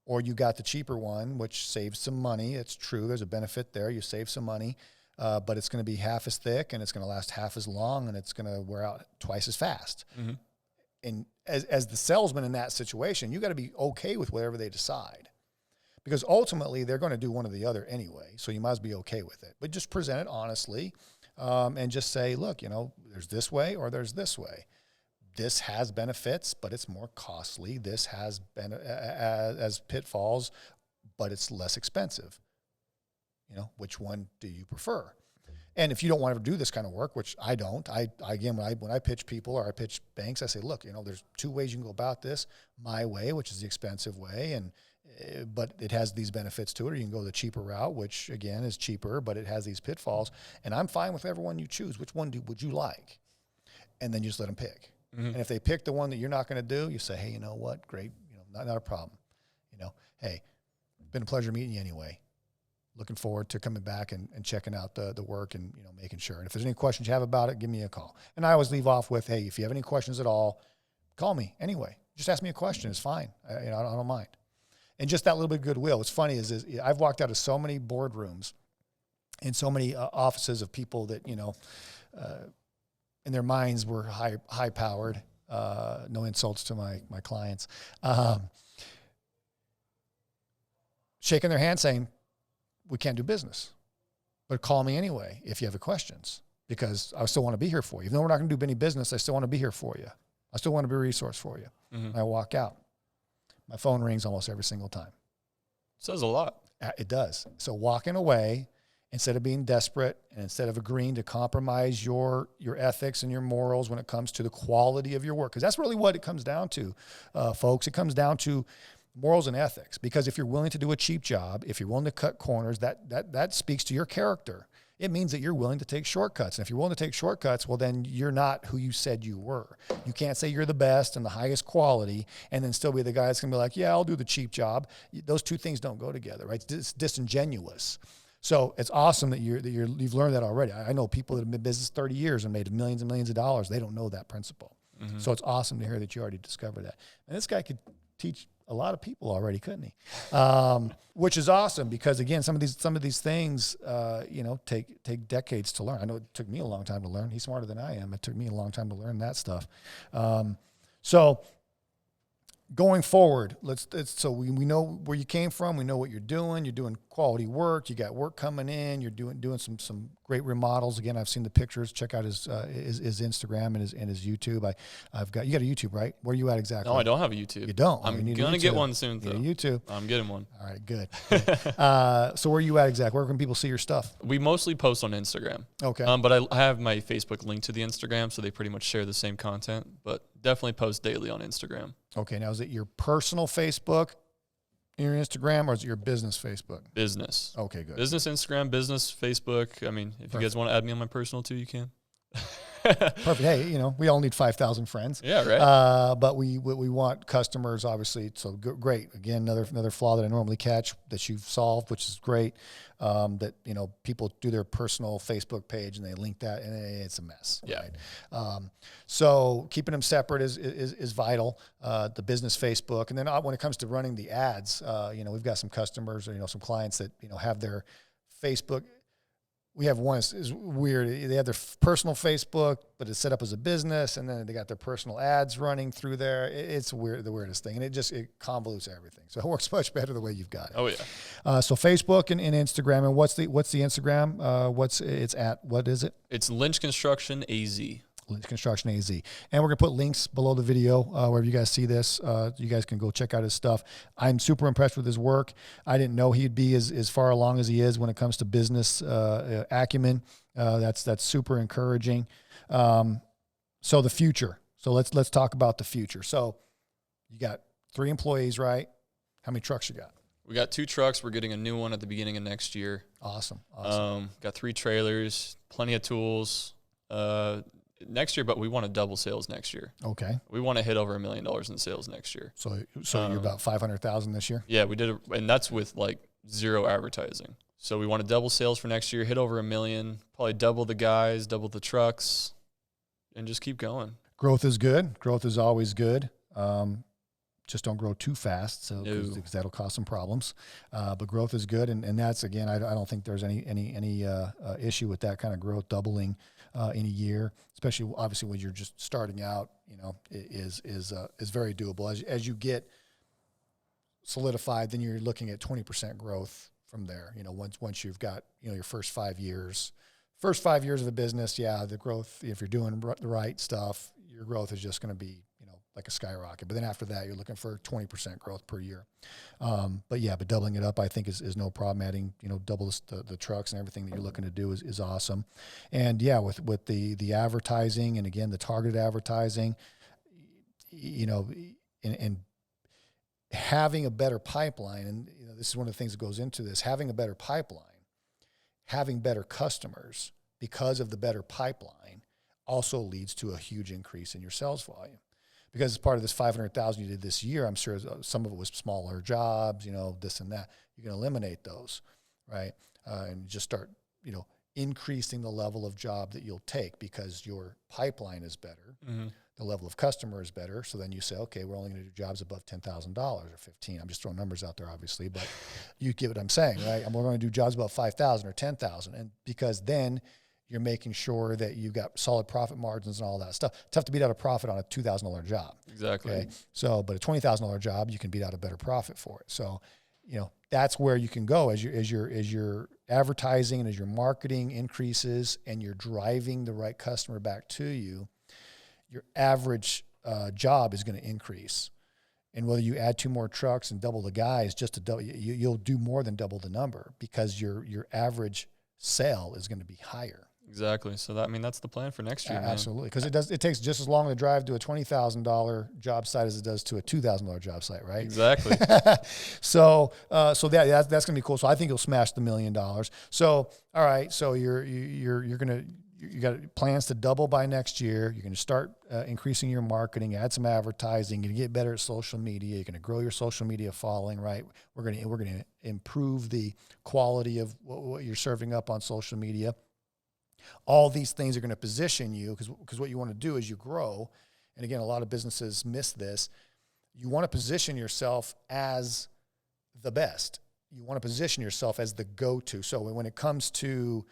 Or you got the cheaper one, which saves some money. It's true. There's a benefit there. You save some money, but it's going to be half as thick and it's going to last half as long and it's going to wear out twice as fast. Mm-hmm. And as the salesman in that situation, you got to be okay with whatever they decide. Because ultimately, they're going to do one or the other anyway, so you might as well be okay with it. But just present it honestly and just say, look, there's this way or there's this way. This has benefits, but it's more costly. This has as pitfalls, but it's less expensive. Which one do you prefer? And if you don't want to do this kind of work, which I don't, when I pitch people or I pitch banks, I say, look, there's two ways you can go about this. My way, which is the expensive way, but it has these benefits to it. Or you can go the cheaper route, which again is cheaper, but it has these pitfalls. And I'm fine with every one you choose. Which one would you like? And then you just let them pick. Mm-hmm. And if they pick the one that you're not going to do, you say, hey, you know what? Great. Not a problem. Hey, been a pleasure meeting you anyway. Looking forward to coming back and checking out the work and, making sure. And if there's any questions you have about it, give me a call. And I always leave off with, hey, if you have any questions at all, call me anyway. Just ask me a question. It's fine. I don't mind. And just that little bit of goodwill. What's funny is I've walked out of so many boardrooms and so many offices of people that, in their minds were high powered. No insults to my clients. Shaking their hand saying, we can't do business, but call me anyway if you have questions, because I still want to be here for you. Even though we're not going to do any business, I still want to be here for you. I still want to be a resource for you. Mm-hmm. I walk out. My phone rings almost every single time. Says a lot. It does. So walking away, instead of being desperate and instead of agreeing to compromise your ethics and your morals when it comes to the quality of your work, because that's really what it comes down to, folks. It comes down to morals and ethics, because if you're willing to do a cheap job, if you're willing to cut corners, that speaks to your character. It means that you're willing to take shortcuts. And if you're willing to take shortcuts, well, then you're not who you said you were. You can't say you're the best and the highest quality and then still be the guy that's going to be like, yeah, I'll do the cheap job. Those two things don't go together, right? It's disingenuous. So it's awesome that you've learned that already. I know people that have been in business 30 years and made millions and millions of dollars. They don't know that principle. Mm-hmm. So it's awesome to hear that you already discovered that. And this guy could teach a lot of people already, couldn't he? Which is awesome, because again, some of these things, take decades to learn. I know it took me a long time to learn. He's smarter than I am. It took me a long time to learn that stuff. So going forward, so we know where you came from. We know what you're doing. You're doing quality work. You got work coming in. You're doing some great remodels. Again, I've seen the pictures. Check out his Instagram and his YouTube. You got a YouTube, right? Where are you at exactly? No, I don't have a YouTube. You don't. I'm gonna get one soon though. YouTube. I'm getting one. All right, good. So where are you at exactly? Where can people see your stuff? We mostly post on Instagram. Okay. But I have my Facebook linked to the Instagram, so they pretty much share the same content. But definitely post daily on Instagram. Okay. Now, is it your personal Facebook, your Instagram, or is it your business Facebook? Business. Okay, good. Business Instagram, business Facebook. I mean, if you guys want to add me on my personal too, you can. Perfect. Hey, we all need 5,000 friends. Yeah, right. But we want customers, obviously. So great. Again, another flaw that I normally catch that you've solved, which is great. That people do their personal Facebook page and they link that, and it's a mess. Yeah. Right? So keeping them separate is vital. The business Facebook, and then when it comes to running the ads, we've got some customers or some clients that have their Facebook. We have one is weird. They have their personal Facebook, but it's set up as a business, and then they got their personal ads running through there. It's weird, the weirdest thing, and it convolutes everything. So it works much better the way you've got it. Oh yeah. So Facebook and Instagram, and what's the Instagram? What is it? It's Lynch Construction AZ. Lynch Construction AZ. And we're going to put links below the video wherever you guys see this. You guys can go check out his stuff. I'm super impressed with his work. I didn't know he'd be as far along as he is when it comes to business acumen. That's super encouraging. So the future. So let's talk about the future. So you got 3 employees, right? How many trucks you got? We got 2 trucks. We're getting a new one at the beginning of next year. Awesome. Got 3 trailers, plenty of tools next year, but we want to double sales next year. Okay. We want to hit over $1 million in sales next year. So you're about 500,000 this year? Yeah, we did it, and that's with like 0 advertising. So we want to double sales for next year, hit over $1 million, probably double the guys, double the trucks, and just keep going. Growth is good. Growth is always good. Just don't grow too fast, so because that'll cause some problems. But growth is good, and that's, again, I don't think there's any issue with that kind of growth, doubling in a year, especially obviously when you're just starting out. Is very doable. As you get solidified, then you're looking at 20% growth from there. Once you've got your first 5 years. First 5 years of a business, the growth, if you're doing the right stuff, your growth is just going to be, like a skyrocket. But then after that, you're looking for 20% growth per year. But doubling it up, I think is no problem. Adding, double the trucks and everything that you're looking to do is awesome. And with the advertising, and again, the targeted advertising, and having a better pipeline. And this is one of the things that goes into this, having a better pipeline, having better customers because of the better pipeline also leads to a huge increase in your sales volume. Because as part of this 500,000 you did this year, I'm sure some of it was smaller jobs, this and that. You can eliminate those, right? And just start, increasing the level of job that you'll take because your pipeline is better. Mm-hmm. The level of customer is better. So then you say, okay, we're only going to do jobs above $10,000 or 15. I'm just throwing numbers out there, obviously, but you get what I'm saying, right? And we're going to do jobs above 5,000 or 10,000. And because then you're making sure that you've got solid profit margins and all that stuff. Tough to beat out a profit on a $2,000 job. Exactly. Okay? So, but a $20,000 job, you can beat out a better profit for it. So, that's where you can go as your advertising and as your marketing increases and you're driving the right customer back to you, your average job is going to increase. And whether you add 2 more trucks and double the guys, just to double, you'll do more than double the number because your average sale is going to be higher. Exactly. So that's the plan for next year. Absolutely, because it takes just as long to drive to a $20,000 job site as it does to a $2,000 job site, right? Exactly. So that's gonna be cool. So I think you'll smash the $1 million. So all right, so you got plans to double by next year. You're gonna start increasing your marketing, add some advertising. You're gonna get better at social media. You're gonna grow your social media following, right? We're gonna improve the quality of what you're serving up on social media. All these things are going to position you because what you want to do is you grow. And again, a lot of businesses miss this. You want to position yourself as the best. You want to position yourself as the go-to. So when it comes to,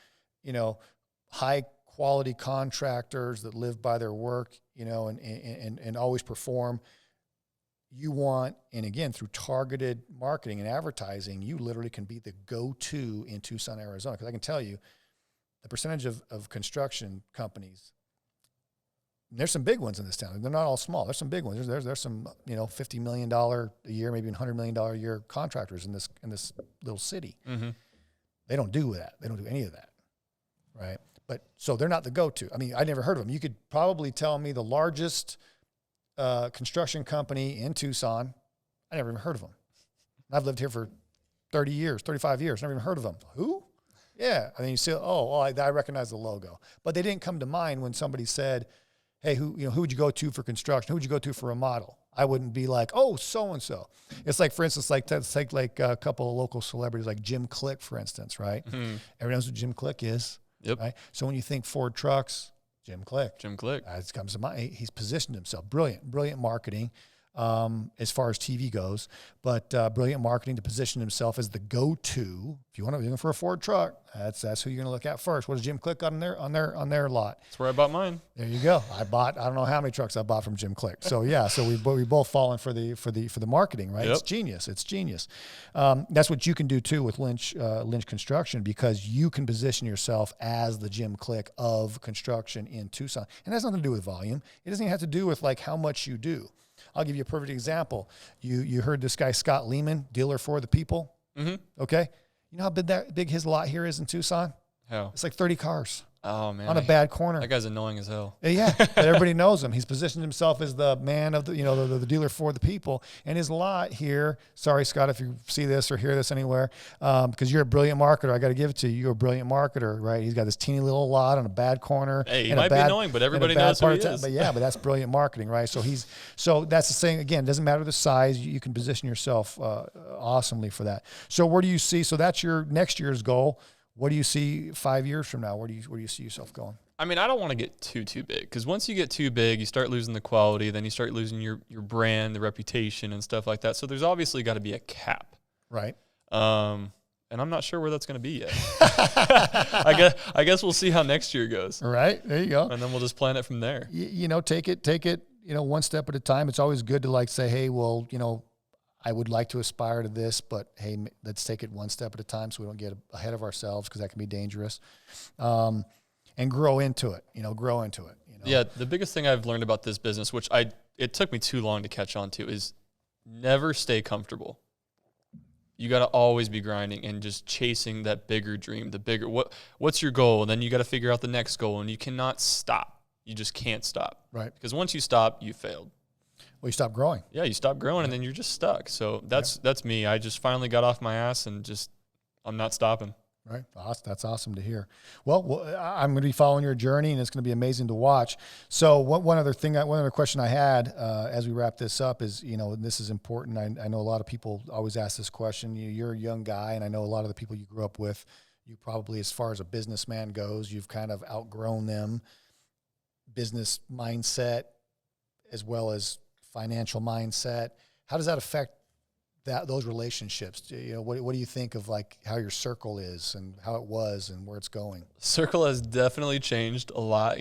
high quality contractors that live by their work, and always perform, you want, and again, through targeted marketing and advertising, you literally can be the go-to in Tucson, Arizona. Because I can tell you, the percentage of construction companies, there's some big ones in this town. They're not all small. There's some big ones. There's some $50 million a year, maybe $100 million a year contractors in this little city. Mm-hmm. They don't do that. They don't do any of that, right? But so they're not the go-to. I never heard of them. You could probably tell me the largest construction company in Tucson. I never even heard of them. I've lived here for 30 years, 35 years. Never even heard of them. Who? Yeah, and then you say, I recognize the logo. But they didn't come to mind when somebody said, hey, who would you go to for construction? Who would you go to for a model? I wouldn't be like, so-and-so. It's like, for instance, let's take a couple of local celebrities like Jim Click, for instance, right? Mm-hmm. Everyone knows what Jim Click is. Yep. Right? So when you think Ford trucks, Jim Click. Jim Click. It comes to mind. He's positioned himself. Brilliant marketing. as far as TV goes, but brilliant marketing to position himself as the go-to. If you want to be looking for a Ford truck, that's who you're going to look at first. What does Jim Click got on their lot? That's where I bought mine. There you go. I don't know how many trucks I bought from Jim Click. So yeah, so we both fallen for the marketing, right? Yep. It's genius. That's what you can do too with Lynch Construction, because you can position yourself as the Jim Click of construction in Tucson, and it has nothing to do with volume. It doesn't even have to do with like how much you do. I'll give you a perfect example. You heard this guy Scott Lehman, dealer for the people. Mm-hmm. Okay, you know how big his lot here is in Tucson? How? It's like 30 cars. Oh man, on a bad corner. That guy's annoying as hell. Yeah, but everybody knows him. He's positioned himself as the man of the dealer for the people. And his lot here. Sorry, Scott, if you see this or hear this anywhere, because you're a brilliant marketer. I got to give it to you. You're a brilliant marketer, right? He's got this teeny little lot on a bad corner. Hey, he might be annoying, but everybody knows who he is. But that's brilliant marketing, right? So that's the thing. Again, it doesn't matter the size. You can position yourself awesomely for that. So where do you see? So that's your next year's goal. What do you see 5 years from now? Where do you see yourself going? I mean, I don't want to get too big, because once you get too big, you start losing the quality. Then you start losing your brand, the reputation, and stuff like that. So there's obviously got to be a cap, right? And I'm not sure where that's going to be yet. I guess we'll see how next year goes. All right, there you go. And then we'll just plan it from there. Take it. One step at a time. It's always good to like say, hey, well, I would like to aspire to this, but hey, let's take it one step at a time so we don't get ahead of ourselves, because that can be dangerous. And grow into it. Yeah, the biggest thing I've learned about this business, which it took me too long to catch on to, is never stay comfortable. You got to always be grinding and just chasing that bigger dream, what's your goal? And then you got to figure out the next goal, and you cannot stop. You just can't stop. Right. Because once you stop, you failed. Well, you stop growing. Yeah, you stop growing, and then you're just stuck. So that's me. I just finally got off my ass, and I'm not stopping. Right. That's awesome to hear. Well, I'm going to be following your journey, and it's going to be amazing to watch. So one other question I had as we wrap this up is, and this is important. I know a lot of people always ask this question. You're a young guy, and I know a lot of the people you grew up with, you probably, as far as a businessman goes, you've kind of outgrown them. Business mindset as well as financial mindset. How does that affect those relationships? What do you think of like how your circle is and how it was and where it's going? Circle has definitely changed a lot.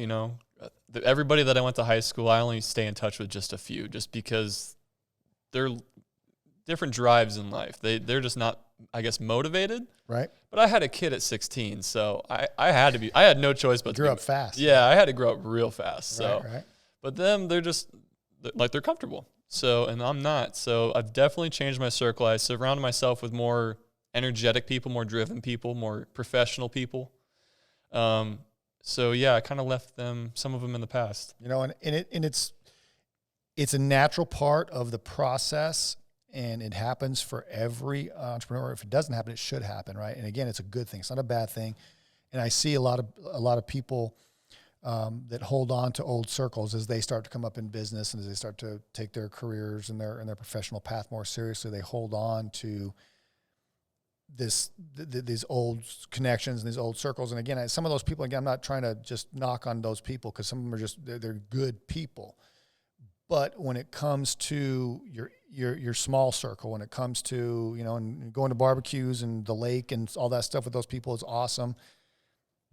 Everybody that I went to high school, I only stay in touch with just a few, just because they're different drives in life. They're just not, I guess, motivated. Right. But I had a kid at 16, so I had no choice but to grow up fast. Yeah, I had to grow up real fast. So, right. But them, they're just they're comfortable. So, and I'm not. So I've definitely changed my circle. I surrounded myself with more energetic people, more driven people, more professional people. So yeah, I kind of left some of them in the past. And it's a natural part of the process, and it happens for every entrepreneur. If it doesn't happen, it should happen, right? And again, it's a good thing. It's not a bad thing. And I see a lot of people that hold on to old circles as they start to come up in business and as they start to take their careers and their professional path more seriously. They hold on to these old connections and these old circles. And again, some of those people, again, I'm not trying to just knock on those people, because some of them are they're good people. But when it comes to your small circle, when it comes to, and going to barbecues and the lake and all that stuff with those people is awesome.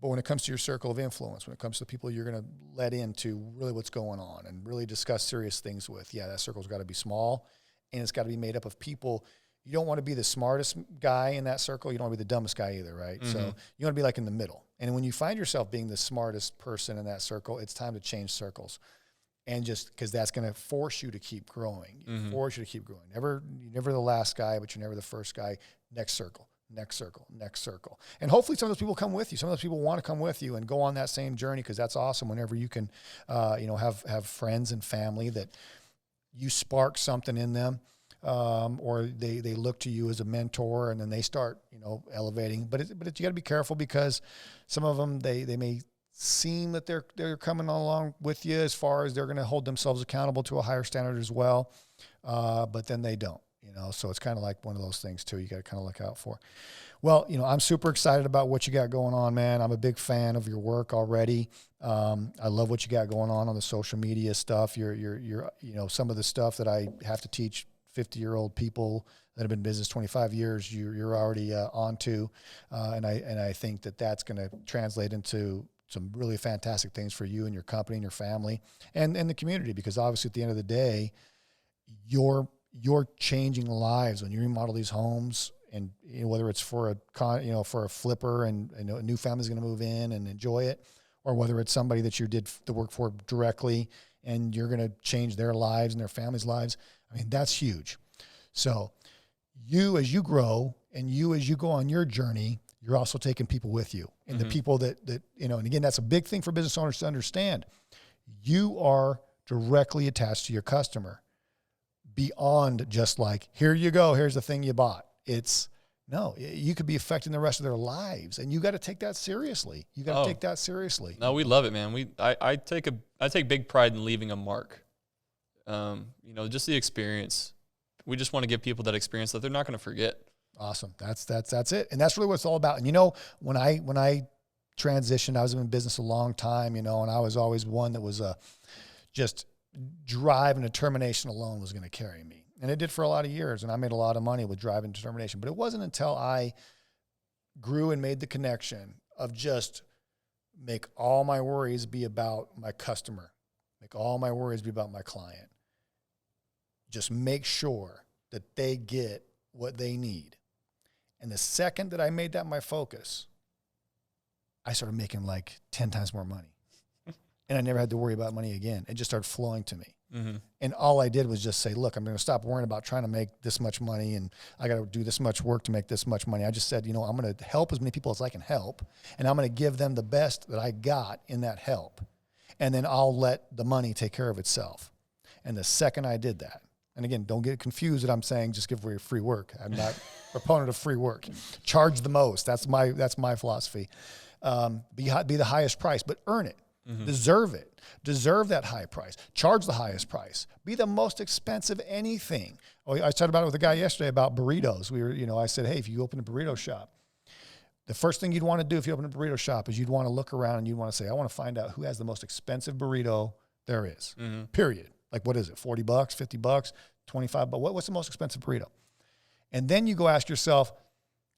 But when it comes to your circle of influence, when it comes to people you're going to let into really what's going on and really discuss serious things with, that circle's got to be small, and it's got to be made up of people. You don't want to be the smartest guy in that circle. You don't want to be the dumbest guy either, right? Mm-hmm. So you want to be like in the middle. And when you find yourself being the smartest person in that circle, it's time to change circles. And just because that's going to force you to keep growing. Mm-hmm. Force you to keep growing. You're never the last guy, but you're never the first guy. Next circle. Next circle, next circle. And hopefully some of those people come with you. Some of those people want to come with you and go on that same journey, because that's awesome whenever you can, have friends and family that you spark something in them, or they look to you as a mentor, and then they start, elevating. But you got to be careful, because some of them, they may seem that they're coming along with you as far as they're going to hold themselves accountable to a higher standard as well, but then they don't. So it's kind of like one of those things too. You got to kind of look out for. Well, I'm super excited about what you got going on, man. I'm a big fan of your work already. I love what you got going on the social media stuff. You're some of the stuff that I have to teach 50-year-old people that have been in business 25 years, you're already onto. And I think that's going to translate into some really fantastic things for you and your company and your family and the community, because obviously at the end of the day, you're changing lives when you remodel these homes, and whether it's for a flipper and a new family's going to move in and enjoy it, or whether it's somebody that you did the work for directly and you're going to change their lives and their families' lives. I mean, that's huge. So you, as you grow and you, as you go on your journey, you're also taking people with you, and the people that, and again, that's a big thing for business owners to understand. You are directly attached to your customer beyond just like, here you go, here's the thing you bought. No, you could be affecting the rest of their lives, and you got to take that seriously. Take that seriously. No, we love it, man. I take big pride in leaving a mark. Just the experience. We just want to give people that experience that they're not going to forget. Awesome. That's it. And that's really what it's all about. And when I transitioned, I was in business a long time, and I was always one that was just drive and determination alone was going to carry me. And it did for a lot of years, and I made a lot of money with drive and determination. But it wasn't until I grew and made the connection of just make all my worries be about my customer, make all my worries be about my client. Just make sure that they get what they need. And the second that I made that my focus, I started making like 10 times more money. And I never had to worry about money again. It just started flowing to me. Mm-hmm. And all I did was just say, look, I'm going to stop worrying about trying to make this much money and I got to do this much work to make this much money. I just said, I'm going to help as many people as I can help, and I'm going to give them the best that I got in that help. And then I'll let the money take care of itself. And the second I did that, and again, don't get confused that I'm saying just give away free work. I'm not a proponent of free work. Charge the most. That's my philosophy. Be the highest price, but earn it. Mm-hmm. Deserve it. Deserve that high price. Charge the highest price. Be the most expensive anything. I talked about it with a guy yesterday about burritos. I said, hey, if you open a burrito shop, the first thing you'd want to do if you open a burrito shop is you'd want to look around and you'd want to say, I want to find out who has the most expensive burrito there is. Mm-hmm. Period. Like, what is it? $40, $50, $25? But what's the most expensive burrito? And then you go ask yourself,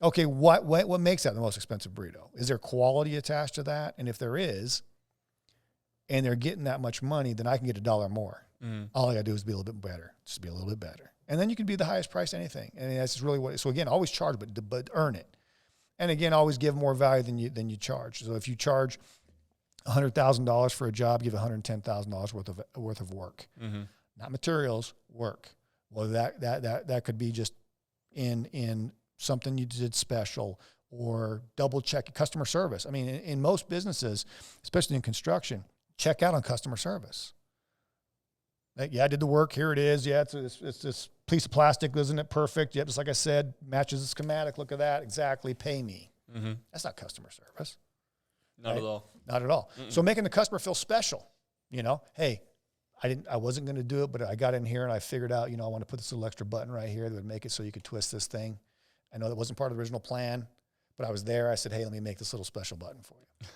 okay, what makes that the most expensive burrito? Is there quality attached to that? And if there is, and they're getting that much money, then I can get $1 more. Mm. All I got to do is be a little bit better. Just be a little bit better. And then you can be the highest price anything. And that's really so again, always charge, but earn it. And again, always give more value than you charge. So if you charge $100,000 for a job, give $110,000 worth of work. Mm-hmm. Not materials, work. Well, that could be just in something you did special, or double check customer service. I mean, in most businesses, especially in construction, check out on customer service. Like, yeah, I did the work. Here it is. Yeah, it's this piece of plastic. Isn't it perfect? Yep, just like I said, matches the schematic. Look at that. Exactly. Pay me. Mm-hmm. That's not customer service. Not right? At all. Not at all. Mm-mm. So making the customer feel special. Hey, I wasn't going to do it, but I got in here and I figured out, I want to put this little extra button right here that would make it so you could twist this thing. I know that wasn't part of the original plan, but I was there. I said, hey, let me make this little special button for you.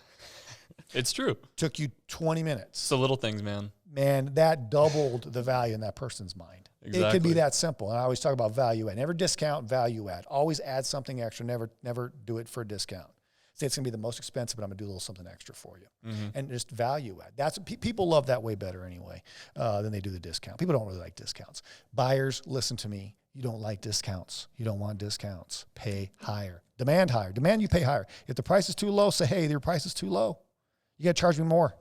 It's true. Took you 20 minutes. It's the little things, man. Man, that doubled the value in that person's mind. Exactly. It could be that simple. And I always talk about value add. Never discount, value add. Always add something extra. Never do it for a discount. Say it's going to be the most expensive, but I'm going to do a little something extra for you. Mm-hmm. And just value add. That's people love that way better anyway than they do the discount. People don't really like discounts. Buyers, listen to me. You don't like discounts. You don't want discounts. Pay higher. Demand higher. Demand you pay higher. If the price is too low, say, hey, your price is too low. You got to charge me more.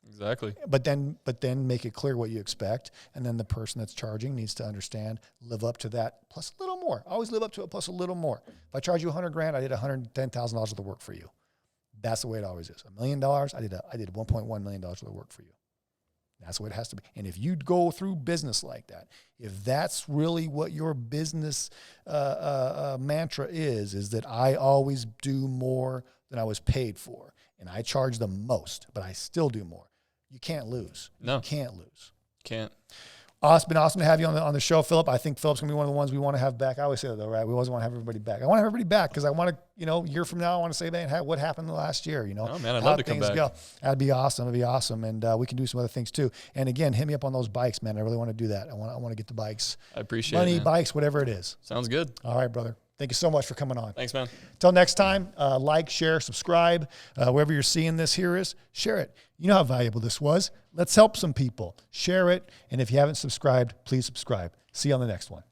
Exactly. But then make it clear what you expect, and then the person that's charging needs to understand, live up to that plus a little more. Always live up to it plus a little more. If I charge you $100,000, I did $110,000 worth of work for you. That's the way it always is. $1 million, I did $1.1 million worth of work for you. That's the way it has to be. And if you go through business like that, if that's really what your business mantra is that I always do more than I was paid for, and I charge the most, but I still do more. You can't lose. No. You can't lose. Can't. Been awesome to have you on the show, Philip. I think Philip's gonna be one of the ones we want to have back. I always say that though, right? We always want to have everybody back. I want to have everybody back because I want to, a year from now, I want to say, man, what happened the last year? Oh man, I'd love to come back. That'd be awesome. It'd be awesome, and we can do some other things too. And again, hit me up on those bikes, man. I really want to do that. I want to get the bikes. I appreciate money, it, bikes, whatever it is. Sounds good. All right, brother. Thank you so much for coming on. Thanks, man. Till next time, like, share, subscribe. Wherever you're seeing this here is, share it. You know how valuable this was. Let's help some people. Share it. And if you haven't subscribed, please subscribe. See you on the next one.